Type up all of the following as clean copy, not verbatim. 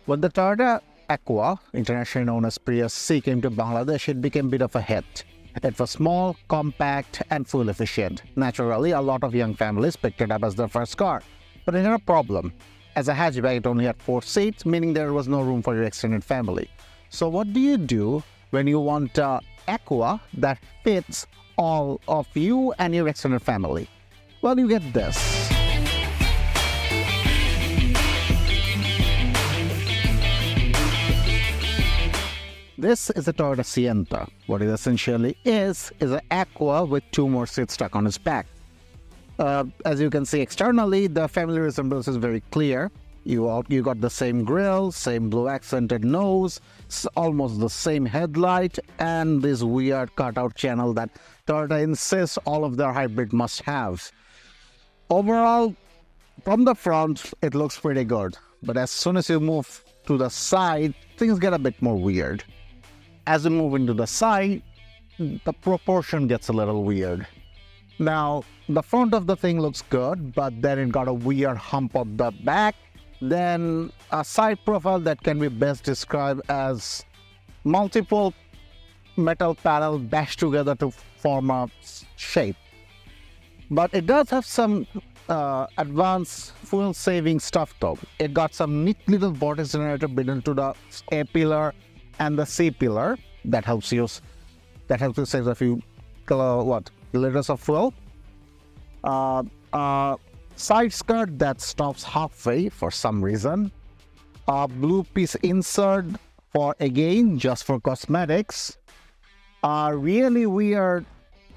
When the Toyota Aqua, internationally known as Prius C, came to Bangladesh, it became a bit of a hit. It was small, compact, and fuel efficient. Naturally, a lot of young families picked it up as their first car. But it had a problem. As a hatchback, it only had 4 seats, meaning there was no room for your extended family. So what do you do when you want an Aqua that fits all of you and your extended family? Well, you get this. This is a Toyota Sienta. What it essentially is an Aqua with 2 more seats stuck on its back. As you can see externally, the family resemblance is very clear. You got the same grille, same blue accented nose, almost the same headlight, and this weird cutout channel that Toyota insists all of their hybrid must have. Overall, from the front, it looks pretty good. But as soon as you move to the side, things get a bit more weird. As you move into the side, the proportion gets a little weird. Now, the front of the thing looks good, but then it got a weird hump of the back. Then a side profile that can be best described as multiple metal panels bashed together to form a shape. But it does have some advanced fuel-saving stuff though. It got some neat little vortex generator built into the A pillar and the C pillar that helps you save a few liters of fuel. Side skirt that stops halfway for some reason. A blue piece insert just for cosmetics. A really weird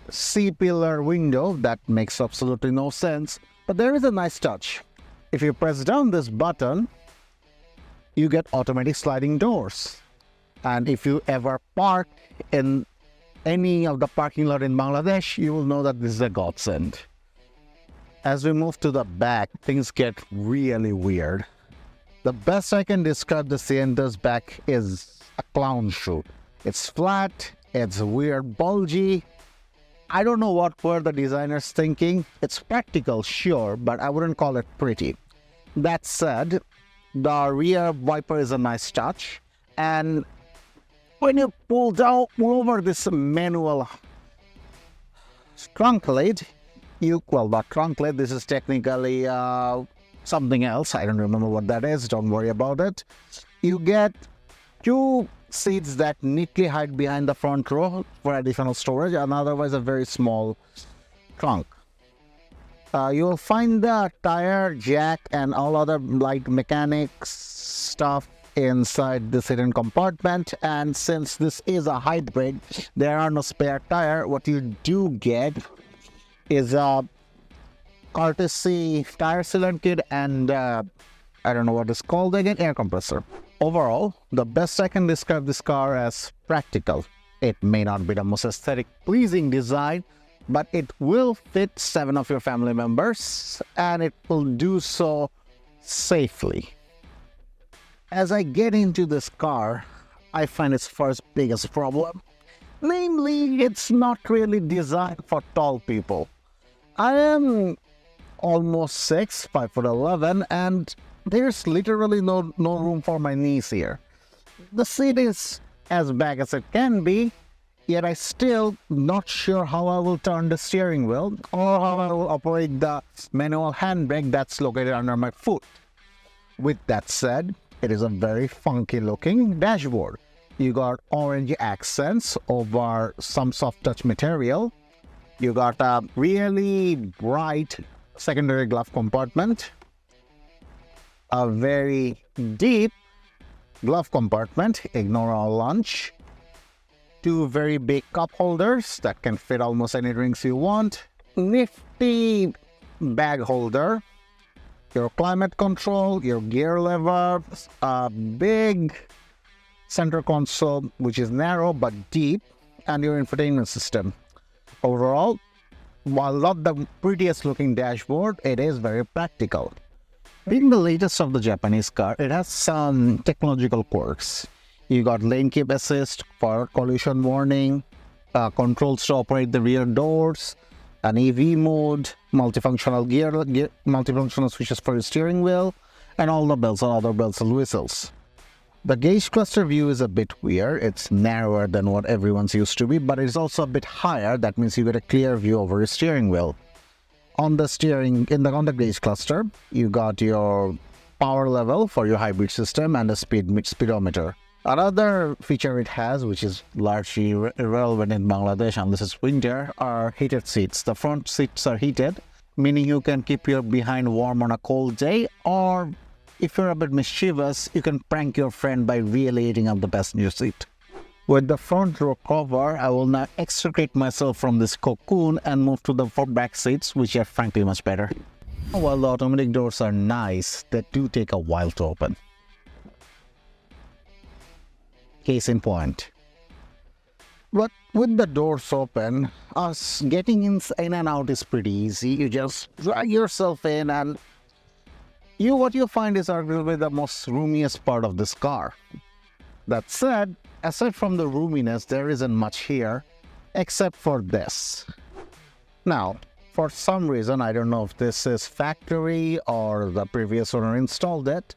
C-pillar window that makes absolutely no sense, but there is a nice touch. If you press down this button, you get automatic sliding doors. And if you ever park in any of the parking lot in Bangladesh, you will know that this is a godsend. As we move to the back, things get really weird. The best I can describe the Sienta's back is a clown shoe. It's flat, it's weird bulgy. I don't know what were the designers thinking. It's practical, sure, but I wouldn't call it pretty. That said, the rear wiper is a nice touch. And when you pull over this manual trunk lid, not trunk lid, this is technically something else. I don't remember what that is, don't worry about it. You get 2 seats that neatly hide behind the front row for additional storage, and otherwise a very small trunk. You will find the tire, jack, and all other light mechanics stuff inside this hidden compartment. And since this is a hybrid, there are no spare tire. What you do get is a courtesy tire sealant kit and I don't know what it's called again, air compressor. Overall, the best I can describe this car as practical. It may not be the most aesthetic pleasing design, but it will fit 7 of your family members, and it will do so safely. As I get into this car, I find its first biggest problem. Namely, it's not really designed for tall people. I am almost 6, 5'11", and there's literally no room for my knees here. The seat is as big as it can be, yet I still not sure how I will turn the steering wheel or how I will operate the manual handbrake that's located under my foot. With that said, it is a very funky looking dashboard. You got orange accents over some soft touch material. You got a really bright secondary glove compartment, a very deep glove compartment, ignore all lunch, 2 very big cup holders that can fit almost any drinks you want, nifty bag holder, your climate control, your gear lever, a big center console which is narrow but deep, and your infotainment system. Overall, while not the prettiest looking dashboard, it is very practical. Being the latest of the Japanese car, it has some technological quirks. You got lane keep assist for collision warning, controls to operate the rear doors, an EV mode, multifunctional multifunctional switches for your steering wheel, and all the bells and other bells and whistles. The gauge cluster view is a bit weird. It's narrower than what everyone's used to be, but it's also a bit higher. That means you get a clear view over your steering wheel. On the on the gauge cluster, you got your power level for your hybrid system and a speedometer. Another feature it has, which is largely irrelevant in Bangladesh unless it's winter, are heated seats. The front seats are heated, meaning you can keep your behind warm on a cold day, or if you're a bit mischievous, you can prank your friend by really eating up the passenger seat. With the front row cover, I will now extricate myself from this cocoon and move to the back seats, which are frankly much better. While the automatic doors are nice, they do take a while to open. Case in point. But with the doors open, us getting in and out is pretty easy. You just drag yourself in and what you find is arguably the most roomiest part of this car. That said, aside from the roominess, there isn't much here, except for this. Now, for some reason, I don't know if this is factory or the previous owner installed it,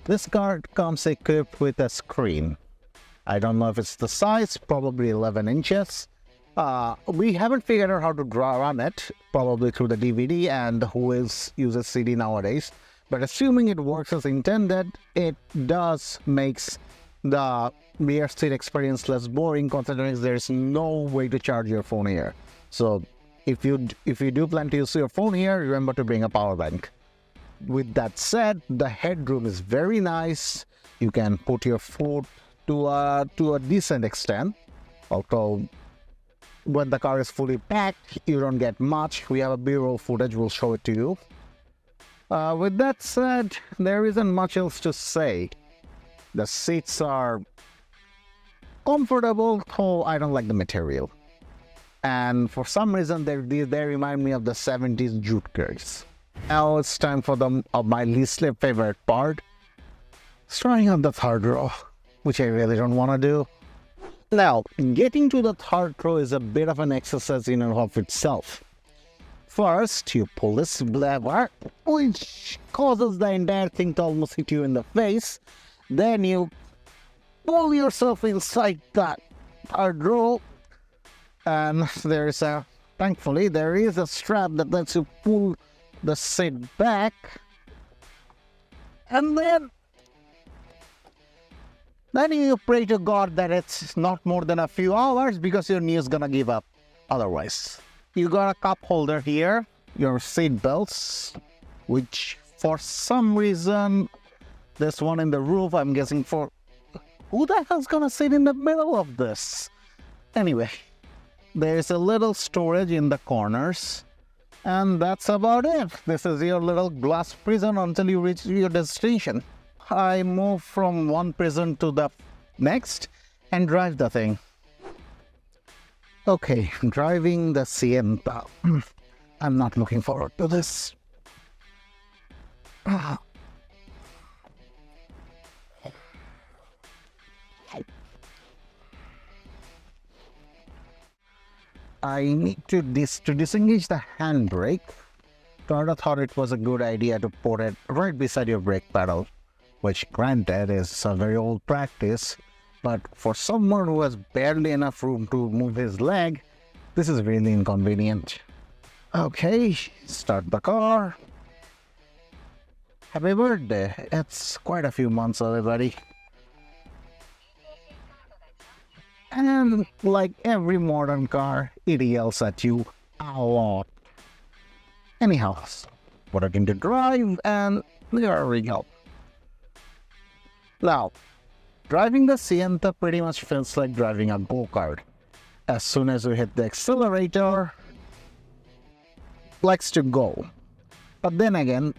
this car comes equipped with a screen. I don't know if it's the size, probably 11 inches. We haven't figured out how to run it, probably through the DVD, and who uses CD nowadays. But assuming it works as intended, it does makes the rear seat experience less boring, considering there's no way to charge your phone here. So if you do plan to use your phone here, remember to bring a power bank. With that said, the headroom is very nice. You can put your foot to a decent extent. Although when the car is fully packed, you don't get much. We have a B-roll footage, we'll show it to you. With that said, there isn't much else to say. The seats are comfortable, though I don't like the material. And for some reason, they remind me of the 70s jute cars. Now it's time for my least favorite part, starting on the third row, which I really don't want to do. Now, getting to the third row is a bit of an exercise in and of itself. First, you pull this lever, which causes the entire thing to almost hit you in the face. Then you pull yourself inside that third row, and thankfully, there is a strap that lets you pull the seat back. And then you pray to God that it's not more than a few hours because your knee is gonna give up otherwise. You got a cup holder here, your seat belts, which for some reason, this one in the roof, I'm guessing for who the hell's gonna sit in the middle of this? Anyway, there's a little storage in the corners, and that's about it. This is your little glass prison until you reach your destination. I move from one prison to the next and drive the thing. Okay, driving the Sienta. I'm not looking forward to this. I need to disengage the handbrake. Toyota thought it was a good idea to put it right beside your brake pedal, which granted is a very old practice, but for someone who has barely enough room to move his leg, this is really inconvenient. Okay, start the car. Happy birthday. It's quite a few months away, buddy. And like every modern car, it yells at you a lot. Anyhow, put it into drive and there we go. Now, driving the Sienta pretty much feels like driving a go-kart. As soon as you hit the accelerator, likes to go. But then again,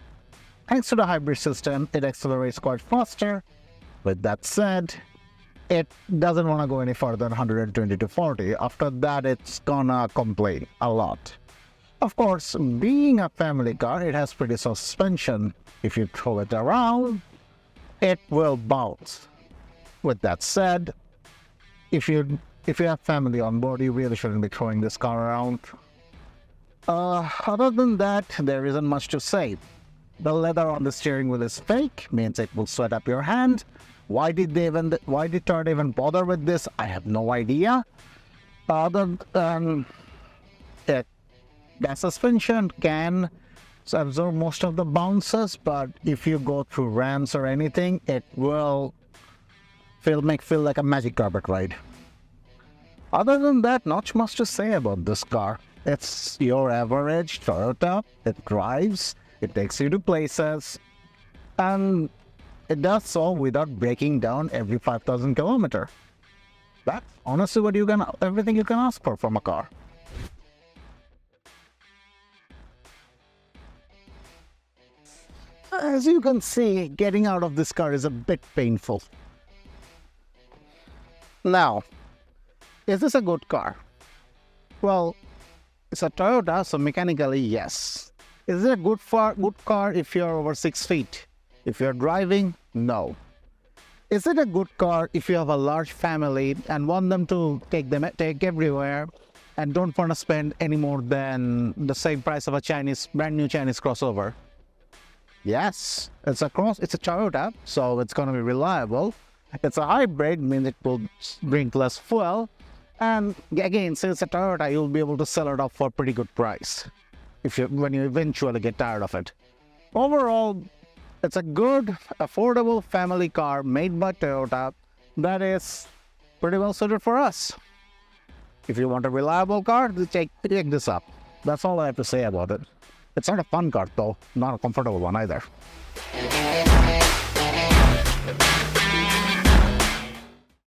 thanks to the hybrid system, it accelerates quite faster. With that said, it doesn't want to go any further than 120 to 40. After that, it's gonna complain a lot. Of course, being a family car, it has pretty soft suspension. If you throw it around, it will bounce. With that said, if you have family on board, you really shouldn't be throwing this car around. Other than that, there isn't much to say. The leather on the steering wheel is fake, means it will sweat up your hand. Why did Toyota even bother with this? I have no idea. Other than it, the suspension can absorb most of the bounces, but if you go through ramps or anything, it will feel like a magic carpet ride. Other than that, not much to say about this car. It's your average Toyota. It drives, it takes you to places, and it does so without breaking down every 5,000 kilometers. That's honestly everything you can ask for from a car. As you can see, getting out of this car is a bit painful. Now, is this a good car? Well, it's a Toyota, so mechanically, yes. Is it a good car if you're over 6 feet? If you're driving, no. Is it a good car if you have a large family and want them to take everywhere and don't want to spend any more than the same price of a brand new Chinese crossover? Yes, it's a Toyota, so it's going to be reliable. It's a hybrid, means it will drink less fuel. And again, since it's a Toyota, you'll be able to sell it off for a pretty good price when you eventually get tired of it. Overall, it's a good, affordable family car made by Toyota that is pretty well suited for us. If you want a reliable car, pick this up. That's all I have to say about it. It's not a fun car though, not a comfortable one either.